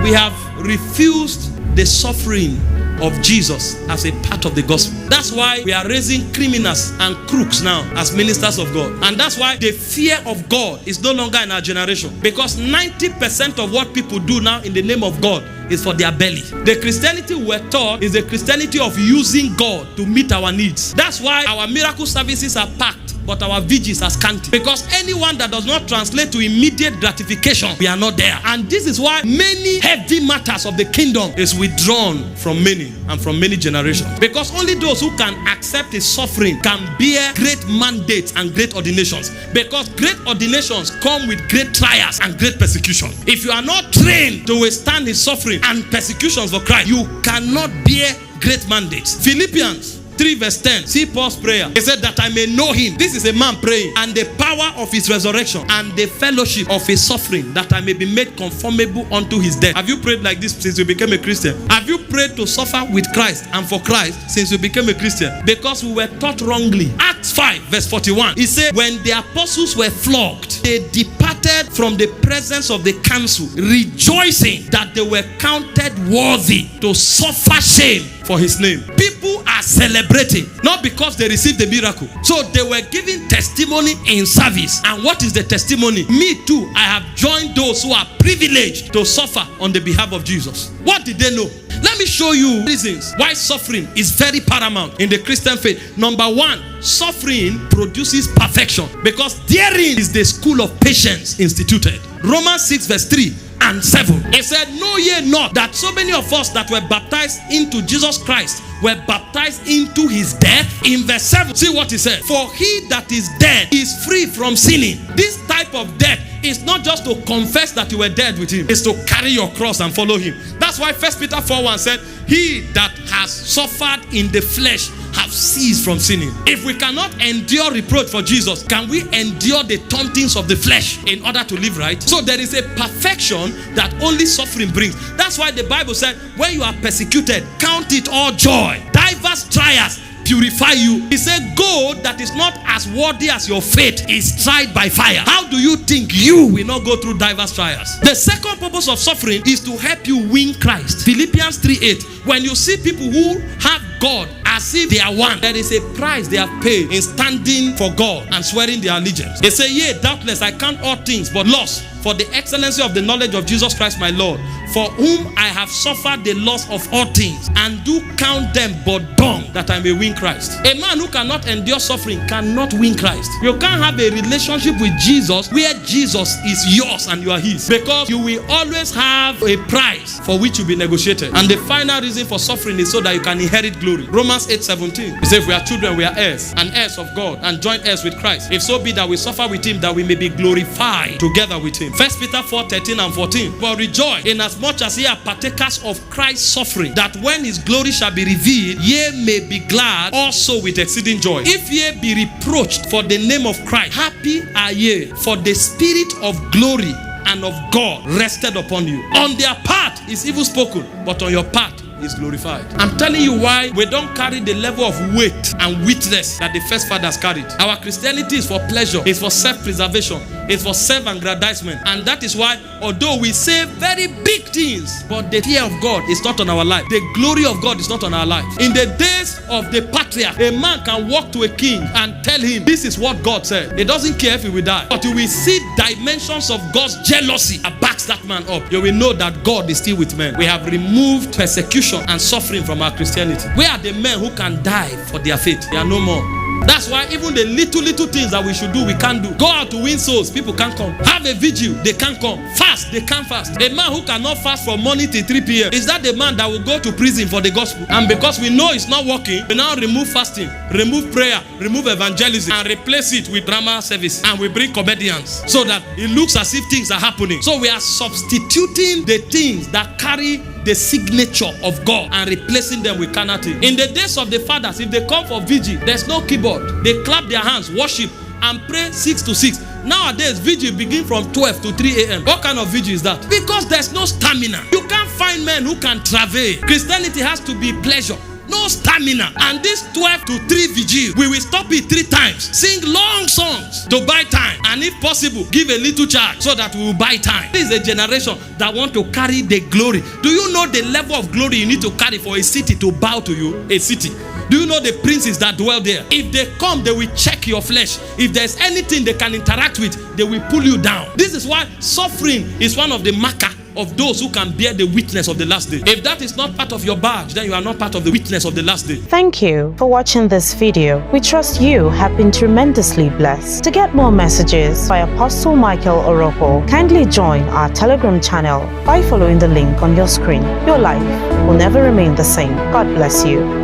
We have refused the suffering of Jesus as a part of the gospel. That's why we are raising criminals and crooks now as ministers of God. And that's why the fear of God is no longer in our generation. Because 90% of what people do now in the name of God is for their belly. The Christianity we're taught is the Christianity of using God to meet our needs. That's why our miracle services are packed, but our vigils are scanty. Because anyone that does not translate to immediate gratification, we are not there. And this is why many heavy matters of the kingdom is withdrawn from many and from many generations. Because only those who can accept his suffering can bear great mandates and great ordinations. Because great ordinations come with great trials and great persecution. If you are not trained to withstand his suffering and persecutions for Christ, you cannot bear great mandates. Philippians 3 verse 10. See Paul's prayer. He said that I may know him. This is a man praying. And the power of his resurrection and the fellowship of his suffering, that I may be made conformable unto his death. Have you prayed like this since you became a Christian? Have you prayed to suffer with Christ and for Christ since you became a Christian? Because we were taught wrongly. Acts 5 verse 41. He said when the apostles were flogged, they departed from the presence of the council, rejoicing that they were counted worthy to suffer shame for his name. People are celebrating not because they received the miracle. So they were giving testimony in service. And what is the testimony? Me too, I have joined those who are privileged to suffer on the behalf of Jesus. What did they know? Let me show you reasons why suffering is very paramount in the Christian faith. Number one, suffering produces perfection, because therein is the school of patience instituted. Romans 6 verse 3 and 7. It said, know ye not that so many of us that were baptized into Jesus Christ were baptized into his death? In verse 7, see what he said. For he that is dead is free from sinning. This type of death is not just to confess that you were dead with him. It's to carry your cross and follow him. That's why 1 Peter 4:1 said, he that has suffered in the flesh have ceased from sinning. If we cannot endure reproach for Jesus, can we endure the tauntings of the flesh in order to live right? So there is a perfection that only suffering brings. That's why the Bible said, when you are persecuted, count it all joy. Diverse trials purify you. He said, gold that is not as worthy as your faith is tried by fire. How do you think you will not go through diverse trials? The second purpose of suffering is to help you win Christ. Philippians 3:8. When you see people who have God as if they are one, there is a price they have paid in standing for God and swearing their allegiance. They say, yea, doubtless I count all things but loss for the excellency of the knowledge of Jesus Christ my Lord, for whom I have suffered the loss of all things, and do count them but dung, that I may win Christ. A man who cannot endure suffering cannot win Christ. You can't have a relationship with Jesus where Jesus is yours and you are his, because you will always have a price for which you'll be negotiated. And the final reason for suffering is so that you can inherit glory. Romans 8:17. He says, if we are children, we are heirs, and heirs of God, and joint heirs with Christ. If so be that we suffer with him, that we may be glorified together with him. 1 Peter 4:13 and 14. But rejoice inasmuch as ye are partakers of Christ's suffering, that when his glory shall be revealed, ye may be glad also with exceeding joy. If ye be reproached for the name of Christ, happy are ye, for the spirit of glory and of God rested upon you. On their part is evil spoken, but on your part is glorified. I'm telling you why we don't carry the level of weight and witness that the first fathers carried. Our Christianity is for pleasure, it's for self-preservation, it's for self-aggrandizement. And that is why, although we say very big things, but the fear of God is not on our life. The glory of God is not on our life. In the days of the patriarch, a man can walk to a king and tell him, this is what God said. He doesn't care if he will die. But you will see dimensions of God's jealousy that backs that man up. You will know that God is still with men. We have removed persecution and suffering from our Christianity. Where are the men who can die for their faith? They are no more. That's why even the little things that we should do, we can't do. Go out to win souls, people can't come. Have a vigil, they can't come. Fast, they can't fast. A man who cannot fast from morning till 3 p.m. is that the man that will go to prison for the gospel? And because we know it's not working, we now remove fasting, remove prayer, remove evangelism, and replace it with drama service. And we bring comedians so that it looks as if things are happening. So we are substituting the things that carry the signature of God and replacing them with carnal things. In the days of the fathers, if they come for vigil, there's no keyboard. They clap their hands, worship, and pray 6 to 6. Nowadays, vigil begin from 12 to 3 a.m. What kind of vigil is that? Because there's no stamina. You can't find men who can travel. Christianity has to be pleasure. no stamina. And this 12 to 3 vigil, we will stop it 3 times. Sing long songs to buy time. And if possible, give a little charge so that we will buy time. This is a generation that want to carry the glory. Do you know the level of glory you need to carry for a city to bow to you? A city. Do you know the princes that dwell there? If they come, they will check your flesh. If there's anything they can interact with, they will pull you down. This is why suffering is one of the marker of those who can bear the witness of the last day. If that is not part of your badge, then you are not part of the witness of the last day. Thank you for watching this video. We trust you have been tremendously blessed. To get more messages by Apostle Michael Orokpo, kindly join our Telegram channel by following the link on your screen. Your life will never remain the same. God bless you.